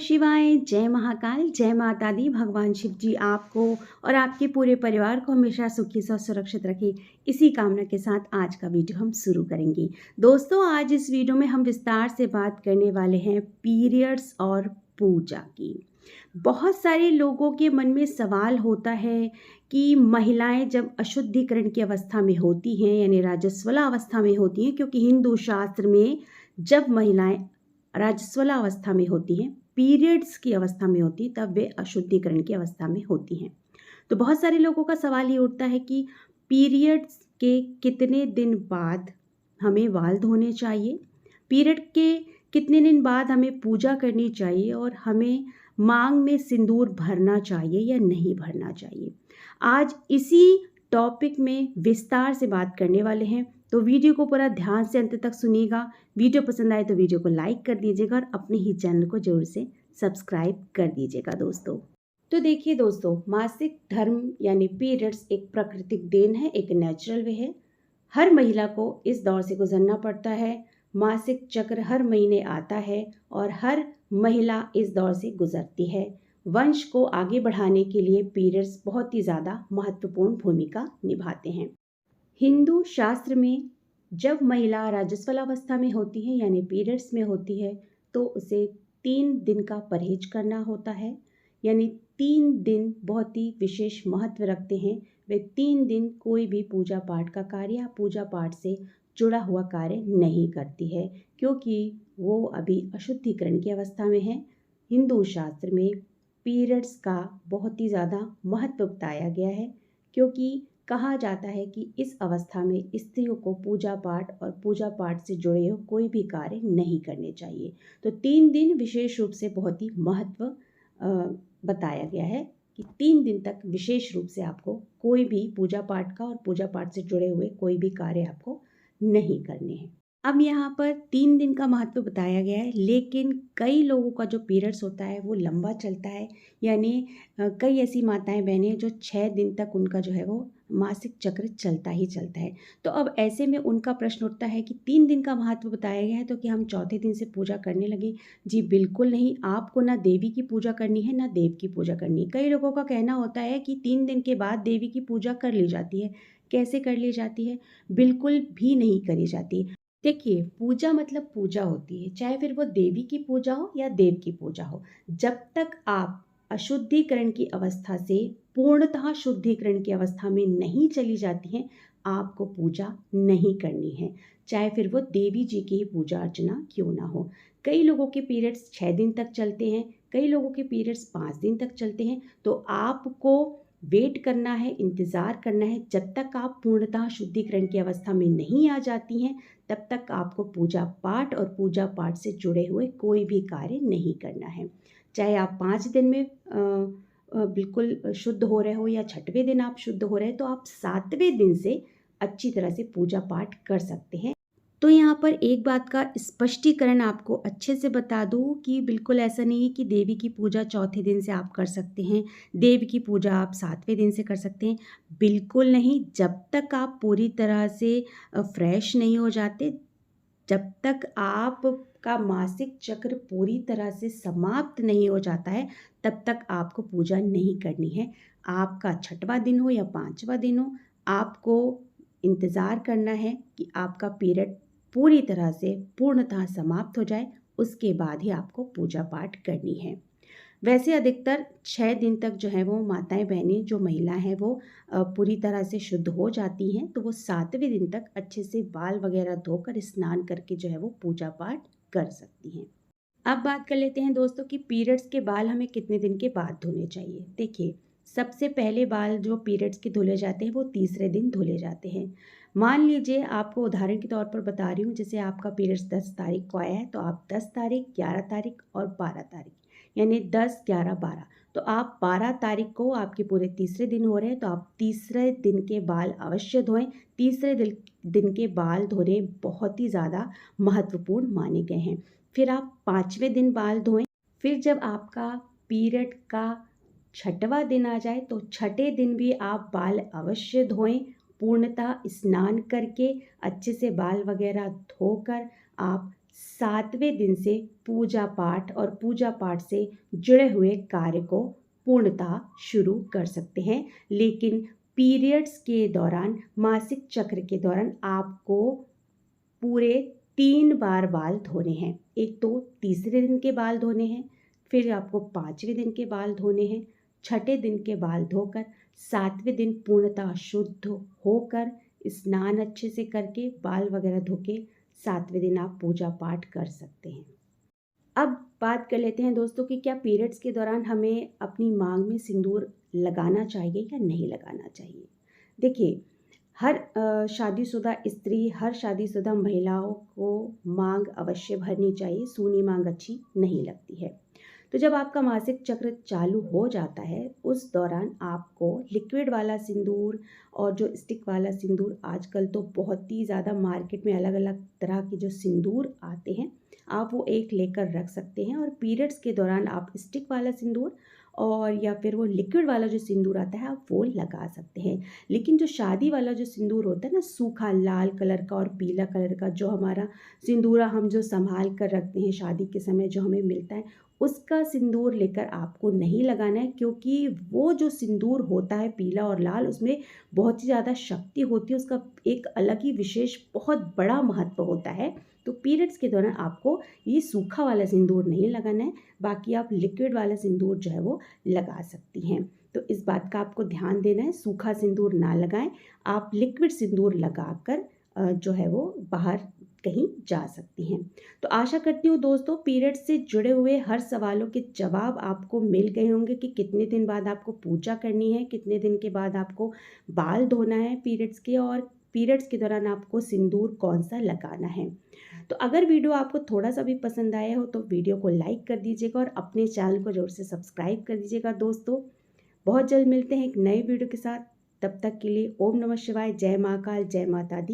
शिवाय, जय महाकाल, जय माता दी। भगवान शिव जी आपको और आपके पूरे परिवार को हमेशा सुखी और सुरक्षित रखें। इसी कामना के साथ आज का वीडियो हम शुरू करेंगे। दोस्तों, आज इस वीडियो में हम विस्तार से बात करने वाले हैं पीरियड्स और पूजा की। बहुत सारे लोगों के मन में सवाल होता है कि महिलाएं जब अशुद्धिकरण की अवस्था में होती हैं, यानी राजस्वला अवस्था में होती हैं, क्योंकि हिंदू शास्त्र में जब महिलाएं राजस्वला अवस्था में होती हैं, पीरियड्स की अवस्था में होती, तब वे अशुद्धिकरण की अवस्था में होती हैं। तो बहुत सारे लोगों का सवाल ये उठता है कि पीरियड्स के कितने दिन बाद हमें वाल धोने चाहिए, पीरियड के कितने दिन बाद हमें पूजा करनी चाहिए और हमें मांग में सिंदूर भरना चाहिए या नहीं भरना चाहिए। आज इसी टॉपिक में विस्तार से बात करने वाले हैं, तो वीडियो को पूरा ध्यान से अंत तक सुनिएगा। वीडियो पसंद आए तो वीडियो को लाइक कर दीजिएगा और अपने ही चैनल को जरूर से सब्सक्राइब कर दीजिएगा दोस्तों। तो देखिए दोस्तों, मासिक धर्म यानी पीरियड्स एक प्राकृतिक देन है, एक नेचुरल वे है। हर महिला को इस दौर से गुजरना पड़ता है। मासिक चक्र हर महीने आता है और हर महिला इस दौर से गुजरती है। वंश को आगे बढ़ाने के लिए पीरियड्स बहुत ही ज़्यादा महत्वपूर्ण भूमिका निभाते हैं। हिंदू शास्त्र में जब महिला राजस्वलावस्था में होती है यानी पीरियड्स में होती है, तो उसे 3 दिन का परहेज करना होता है। यानी 3 दिन बहुत ही विशेष महत्व रखते हैं। वे 3 दिन कोई भी पूजा पाठ का कार्य या पूजा पाठ से जुड़ा हुआ कार्य नहीं करती है, क्योंकि वो अभी अशुद्धिकरण की अवस्था में है। हिंदू शास्त्र में पीरियड्स का बहुत ही ज़्यादा महत्व बताया गया है, क्योंकि कहा जाता है कि इस अवस्था में स्त्रियों को पूजा पाठ और पूजा पाठ से जुड़े हुए कोई भी कार्य नहीं करने चाहिए। तो 3 दिन विशेष रूप से बहुत ही महत्व बताया गया है कि 3 दिन तक विशेष रूप से आपको कोई भी पूजा पाठ का और पूजा पाठ से जुड़े हुए कोई भी कार्य आपको नहीं करने हैं। अब यहाँ पर 3 दिन का महत्व बताया गया है, लेकिन कई लोगों का जो पीरियड्स होता है वो लंबा चलता है। यानी कई ऐसी माताएं बहनें हैं जो 6 दिन तक उनका जो है वो मासिक चक्र चलता ही चलता है। तो अब ऐसे में उनका प्रश्न उठता है कि 3 दिन का महत्व बताया गया है, तो क्या हम चौथे दिन से पूजा करने लगे? जी बिल्कुल नहीं। आपको ना देवी की पूजा करनी है ना देव की पूजा करनी है। कई लोगों का कहना होता है कि 3 दिन के बाद देवी की पूजा कर ली जाती है। कैसे कर ली जाती है? बिल्कुल भी नहीं करी जाती। देखिए, पूजा मतलब पूजा होती है, चाहे फिर वो देवी की पूजा हो या देव की पूजा हो। जब तक आप अशुद्धिकरण की अवस्था से पूर्णतः शुद्धिकरण की अवस्था में नहीं चली जाती हैं, आपको पूजा नहीं करनी है, चाहे फिर वो देवी जी की ही पूजा अर्चना क्यों ना हो। कई लोगों के पीरियड्स 6 दिन तक चलते हैं, कई लोगों के पीरियड्स 5 दिन तक चलते हैं। तो आपको वेट करना है, इंतज़ार करना है। जब तक आप पूर्णतः शुद्धिकरण की अवस्था में नहीं आ जाती हैं, तब तक आपको पूजा पाठ और पूजा पाठ से जुड़े हुए कोई भी कार्य नहीं करना है। चाहे आप 5 दिन में बिल्कुल शुद्ध हो रहे हो या 6वें दिन आप शुद्ध हो रहे हैं, तो आप 7वें दिन से अच्छी तरह से पूजा पाठ कर सकते हैं। तो यहाँ पर एक बात का स्पष्टीकरण आपको अच्छे से बता दूँ कि बिल्कुल ऐसा नहीं है कि देवी की पूजा चौथे दिन से आप कर सकते हैं, देवी की पूजा आप 7वें दिन से कर सकते हैं। बिल्कुल नहीं। जब तक आप पूरी तरह से फ्रेश नहीं हो जाते, जब तक आपका मासिक चक्र पूरी तरह से समाप्त नहीं हो जाता है, तब तक आपको पूजा नहीं करनी है। आपका 6वां दिन हो या 5वां दिन हो, आपको इंतज़ार करना है कि आपका पीरियड पूरी तरह से पूर्णतः समाप्त हो जाए, उसके बाद ही आपको पूजा पाठ करनी है। वैसे अधिकतर 6 दिन तक जो है वो माताएं बहनें जो महिला हैं वो पूरी तरह से शुद्ध हो जाती हैं, तो वो 7वें दिन तक अच्छे से बाल वगैरह धोकर स्नान करके जो है वो पूजा पाठ कर सकती हैं। अब बात कर लेते हैं दोस्तों कि पीरियड्स के बाल हमें कितने दिन के बाद धोने चाहिए। देखिए, सबसे पहले बाल जो पीरियड्स के धुले जाते हैं वो तीसरे दिन धुले जाते हैं। मान लीजिए, आपको उदाहरण के तौर पर बता रही हूँ, जैसे आपका पीरियड्स 10 तारीख को आया है, तो आप 10 तारीख, 11 तारीख और 12 तारीख, यानी 10, 11, 12, तो आप 12 तारीख को आपके पूरे तीसरे दिन हो रहे हैं, तो आप तीसरे दिन के बाल अवश्य धोएं। तीसरे दिन के बाल धोने बहुत ही ज़्यादा महत्वपूर्ण माने गए हैं। फिर आप 5वें दिन बाल धोएं। फिर जब आपका पीरियड का 6वां दिन आ जाए, तो 6ठे दिन भी आप बाल अवश्य धोएं। पूर्णतः स्नान करके अच्छे से बाल वगैरह धोकर आप 7वें दिन से पूजा पाठ और पूजा पाठ से जुड़े हुए कार्य को पूर्णतः शुरू कर सकते हैं। लेकिन पीरियड्स के दौरान, मासिक चक्र के दौरान आपको पूरे 3 बार बाल धोने हैं। एक तो तीसरे दिन के बाल धोने हैं, फिर आपको 5वें दिन के बाल धोने हैं, 6ठे दिन के बाल धोकर 7वें दिन पूर्णतः शुद्ध होकर स्नान अच्छे से करके बाल वगैरह धो के 7वें दिन आप पूजा पाठ कर सकते हैं। अब बात कर लेते हैं दोस्तों कि क्या पीरियड्स के दौरान हमें अपनी मांग में सिंदूर लगाना चाहिए या नहीं लगाना चाहिए। देखिए, हर शादीशुदा स्त्री, हर शादीशुदा महिलाओं को मांग अवश्य भरनी चाहिए। सूनी मांग अच्छी नहीं लगती है। तो जब आपका मासिक चक्र चालू हो जाता है, उस दौरान आपको लिक्विड वाला सिंदूर और जो स्टिक वाला सिंदूर, आजकल तो बहुत ही ज़्यादा मार्केट में अलग अलग तरह के जो सिंदूर आते हैं, आप वो एक लेकर रख सकते हैं। और पीरियड्स के दौरान आप स्टिक वाला सिंदूर और या फिर वो लिक्विड वाला जो सिंदूर आता है, आप वो लगा सकते हैं। लेकिन जो शादी वाला जो सिंदूर होता है ना, सूखा लाल कलर का और पीला कलर का, जो हमारा सिंदूरा हम जो संभाल कर रखते हैं शादी के समय जो हमें मिलता है, उसका सिंदूर लेकर आपको नहीं लगाना है। क्योंकि वो जो सिंदूर होता है पीला और लाल, उसमें बहुत ही ज़्यादा शक्ति होती है, उसका एक अलग ही विशेष बहुत बड़ा महत्व होता है। तो पीरियड्स के दौरान आपको ये सूखा वाला सिंदूर नहीं लगाना है, बाकी आप लिक्विड वाला सिंदूर जो है वो लगा सकती हैं। तो इस बात का आपको ध्यान देना है, सूखा सिंदूर ना लगाएं, आप लिक्विड सिंदूर लगाकर जो है वो बाहर कहीं जा सकती हैं। तो आशा करती हूँ दोस्तों, पीरियड से जुड़े हुए हर सवालों के जवाब आपको मिल गए होंगे कि कितने दिन बाद आपको पूजा करनी है, कितने दिन के बाद आपको बाल धोना है पीरियड्स के, और पीरियड्स के दौरान आपको सिंदूर कौन सा लगाना है। तो अगर वीडियो आपको थोड़ा सा भी पसंद आया हो तो वीडियो को लाइक कर दीजिएगा और अपने चैनल को ज़रूर से सब्सक्राइब कर दीजिएगा दोस्तों। बहुत जल्द मिलते हैं एक नए वीडियो के साथ। तब तक के लिए ओम नमः शिवाय, जय महाकाल, जय माता दी।